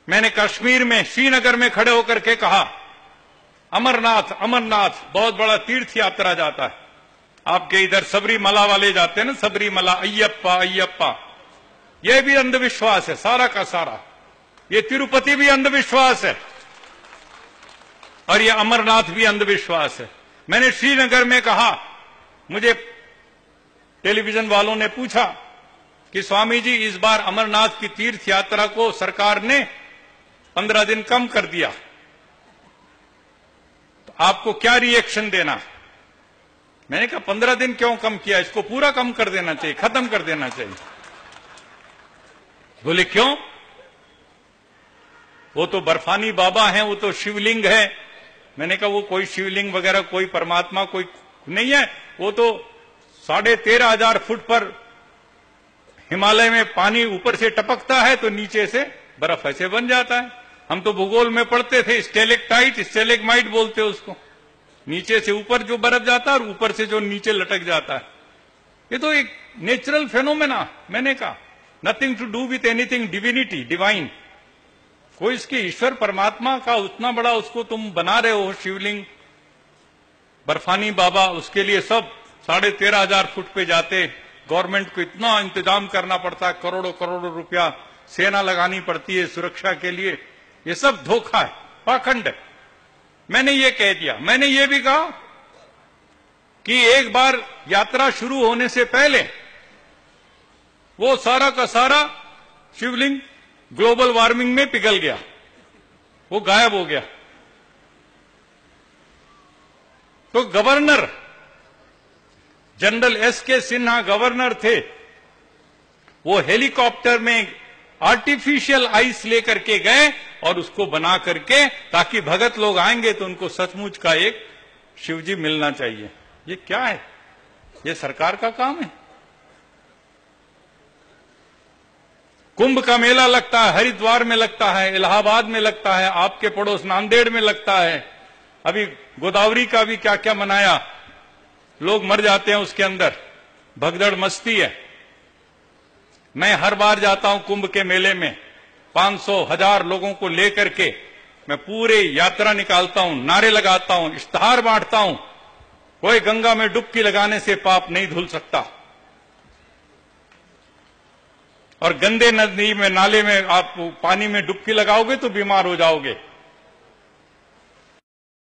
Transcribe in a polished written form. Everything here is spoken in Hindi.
मैंने कश्मीर में श्रीनगर में खड़े होकर के कहा, अमरनाथ अमरनाथ बहुत बड़ा तीर्थ यात्रा जाता है। आपके इधर सबरीमला वाले जाते हैं ना, सबरीमला, अय्यप्पा अय्यप्पा, यह भी अंधविश्वास है सारा का सारा। ये तिरुपति भी अंधविश्वास है और ये अमरनाथ भी अंधविश्वास है। मैंने श्रीनगर में कहा, मुझे टेलीविजन वालों ने पूछा कि स्वामी जी इस बार अमरनाथ की तीर्थ यात्रा को सरकार ने 15 दिन कम कर दिया, तो आपको क्या रिएक्शन देना। मैंने कहा 15 दिन क्यों कम किया, इसको पूरा कम कर देना चाहिए, खत्म कर देना चाहिए। बोले क्यों, वो तो बर्फानी बाबा हैं, वो तो शिवलिंग है। मैंने कहा वो कोई शिवलिंग वगैरह कोई परमात्मा कोई नहीं है, वो तो 13,500 फुट पर हिमालय में पानी ऊपर से टपकता है तो नीचे से बर्फ ऐसे बन जाता है। हम तो भूगोल में पढ़ते थे, स्टेलेक्टाइट स्टेलेगमाइट बोलते उसको, नीचे से ऊपर जो बर्फ जाता है और ऊपर से जो नीचे लटक जाता है। ये तो एक नेचुरल फेनोमेना। मैंने कहा nothing to do with anything divinity divine. कोई इसके ईश्वर परमात्मा का उतना बड़ा उसको तुम बना रहे हो शिवलिंग, बर्फानी बाबा, उसके लिए सब 13,500 फुट पे जाते। गवर्नमेंट को इतना इंतजाम करना पड़ता है, करोड़ों करोड़ों रुपया सेना लगानी पड़ती है सुरक्षा के लिए। ये सब धोखा है, पाखंड है। मैंने ये कह दिया। मैंने ये भी कहा कि एक बार यात्रा शुरू होने से पहले वो सारा का सारा शिवलिंग ग्लोबल वार्मिंग में पिघल गया, वो गायब हो गया। तो governor general SK. Sinha governor थे, वो हेलीकॉप्टर में आर्टिफिशियल आइस लेकर के गए और उसको बना करके, ताकि भगत लोग आएंगे तो उनको सचमुच का एक शिवजी मिलना चाहिए। ये क्या है, ये सरकार का काम है। कुंभ का मेला लगता है, हरिद्वार में लगता है, इलाहाबाद में लगता है, आपके पड़ोस नांदेड़ में लगता है। अभी गोदावरी का भी क्या क्या मनाया, लोग मर जाते हैं उसके अंदर, भगदड़ मस्ती है। मैं हर बार जाता हूं कुंभ के मेले में, 500 1000 लोगों को लेकर के मैं पूरे यात्रा निकालता हूं, नारे लगाता हूं, इश्तहार बांटता हूं, कोई गंगा में डुबकी लगाने से पाप नहीं धुल सकता। और गंदे नदी में नाले में आप पानी में डुबकी लगाओगे तो बीमार हो जाओगे।